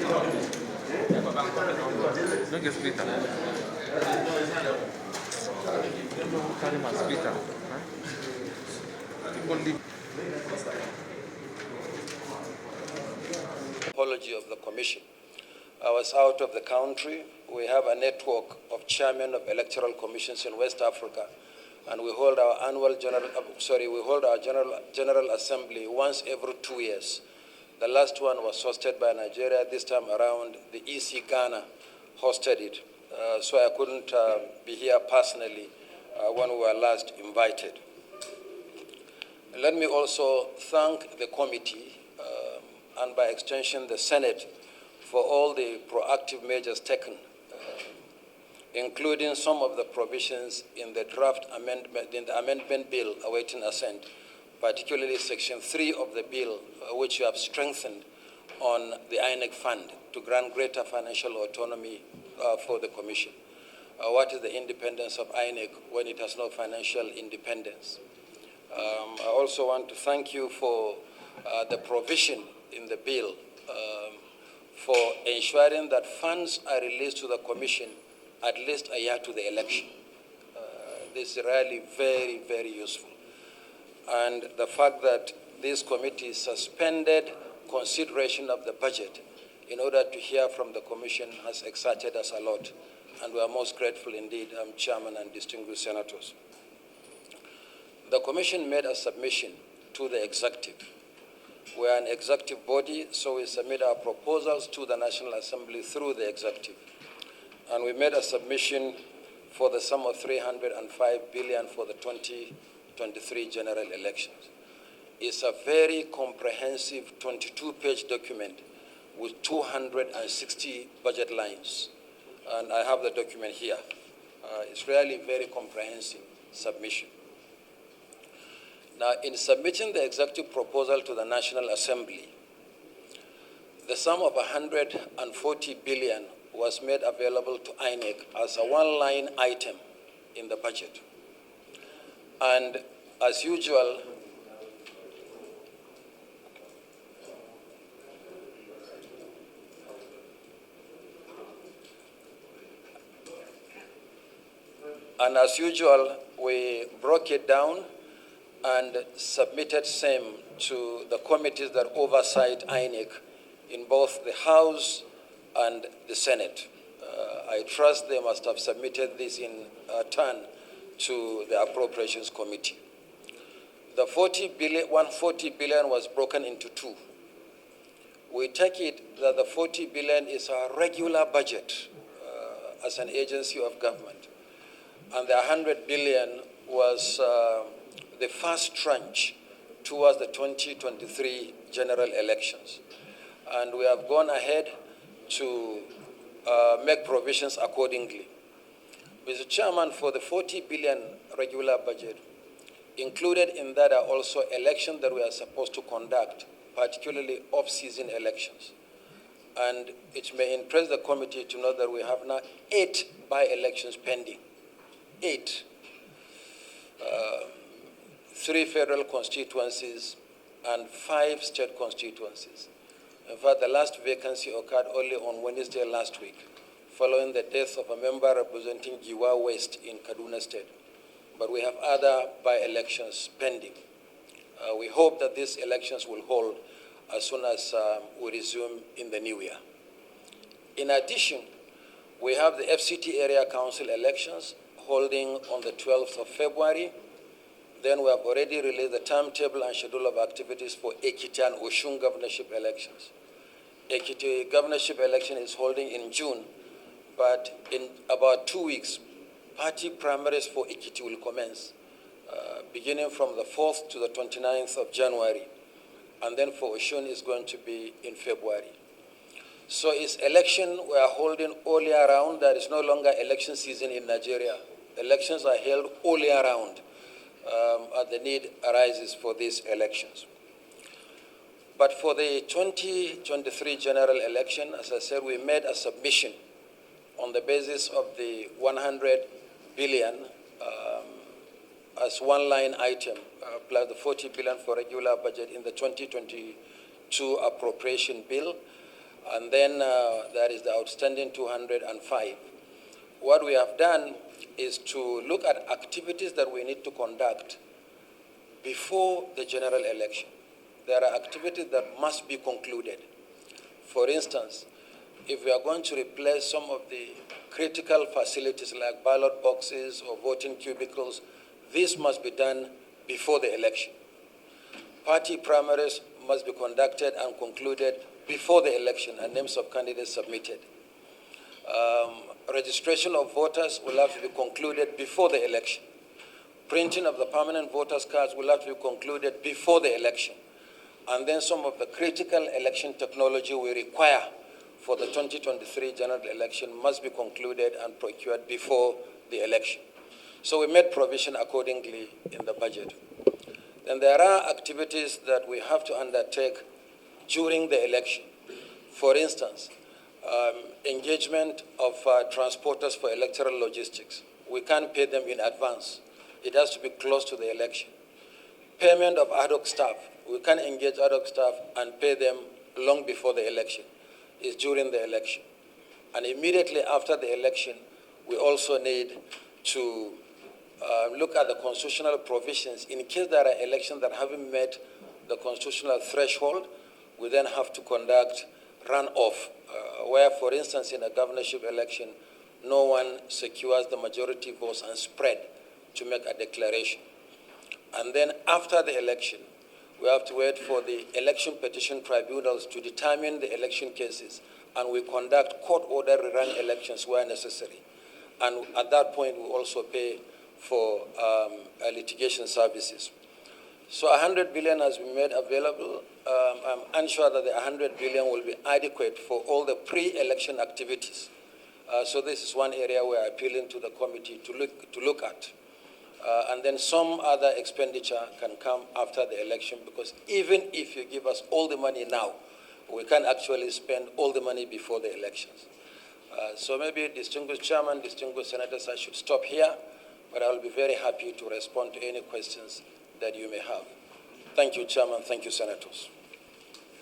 No get splitter. Carry my splitter. Apology of the Commission. I was out of the country. We have a network of chairmen of electoral commissions in West Africa, and we hold our general assembly once every 2 years. The last one was hosted by Nigeria. This time around, the EC Ghana hosted it. So I couldn't be here personally when we were last invited. Let me also thank the committee and by extension the Senate for all the proactive measures taken, including some of the provisions in the draft amendment, in the amendment bill awaiting assent, particularly Section 3 of the bill, which you have strengthened on the INEC fund to grant greater financial autonomy for the Commission. What is the independence of INEC when it has no financial independence? I also want to thank you for the provision in the bill for ensuring that funds are released to the Commission at least a year to the election. This is really very, very useful. And the fact that this committee suspended consideration of the budget in order to hear from the Commission has excited us a lot. And we are most grateful indeed, Chairman and distinguished senators. The Commission made a submission to the Executive. We are an executive body, so we submit our proposals to the National Assembly through the Executive. And we made a submission for the sum of 305 billion for the 2023 general elections. It's a very comprehensive 22-page document with 260 budget lines. And I have the document here. It's really very comprehensive submission. Now, in submitting the executive proposal to the National Assembly, the sum of 140 billion was made available to INEC as a one-line item in the budget. And as usual, we broke it down and submitted same to the committees that oversight INEC in both the House and the Senate. I trust they must have submitted this in turn to the Appropriations Committee. The 140 billion was broken into two. We take it that the 40 billion is our regular budget as an agency of government, and the 100 billion was the first tranche towards the 2023 general elections. And we have gone ahead to make provisions accordingly. Mr. Chairman, for the 40 billion regular budget, included in that are also elections that we are supposed to conduct, particularly off-season elections. And it may impress the committee to know that we have now 8 by-elections pending. 8. 3 federal constituencies and 5 state constituencies. In fact, the last vacancy occurred only on Wednesday last week, following the death of a member representing Giwa West in Kaduna State. But we have other by-elections pending. We hope that these elections will hold as soon as we resume in the new year. In addition, we have the FCT Area Council elections holding on the 12th of February. Then we have already released the timetable and schedule of activities for Ekiti and Oshun governorship elections. Ekiti governorship election is holding in June, but in about 2 weeks, party primaries for Ekiti will commence, beginning from the 4th to the 29th of January. And then for Oshun is going to be in February. So it's election we are holding all year round. There is no longer election season in Nigeria. Elections are held all year round. The need arises for these elections. But for the 2023 general election, as I said, we made a submission on the basis of the 100 billion as one line item, plus the 40 billion for regular budget in the 2022 appropriation bill. And then there is the outstanding 205. What we have done is to look at activities that we need to conduct before the general election. There are activities that must be concluded. For instance, if we are going to replace some of the critical facilities like ballot boxes or voting cubicles, this must be done before the election. Party primaries must be conducted and concluded before the election and names of candidates submitted. Registration of voters will have to be concluded before the election. Printing of the permanent voters' cards will have to be concluded before the election. And then some of the critical election technology we require for the 2023 general election must be concluded and procured before the election. So we made provision accordingly in the budget. Then there are activities that we have to undertake during the election. For instance, engagement of transporters for electoral logistics. We can't pay them in advance. It has to be close to the election. Payment of ad hoc staff. We can't engage ad hoc staff and pay them long before the election. It's during the election. And immediately after the election, we also need to look at the constitutional provisions. In case there are elections that haven't met the constitutional threshold, we then have to conduct runoff, where, for instance, in a governorship election, no one secures the majority votes and spread to make a declaration. And then after the election, we have to wait for the election petition tribunals to determine the election cases, and we conduct court-order rerun elections where necessary. And at that point, we also pay for litigation services. So 100 billion has been made available. I'm unsure that the 100 billion will be adequate for all the pre-election activities. So this is one area we're appealing to the committee to look at. And then some other expenditure can come after the election, because even if you give us all the money now, we can't actually spend all the money before the elections. So maybe, distinguished chairman, distinguished senators, I should stop here, but I will be very happy to respond to any questions that you may have. Thank you, chairman. Thank you, senators.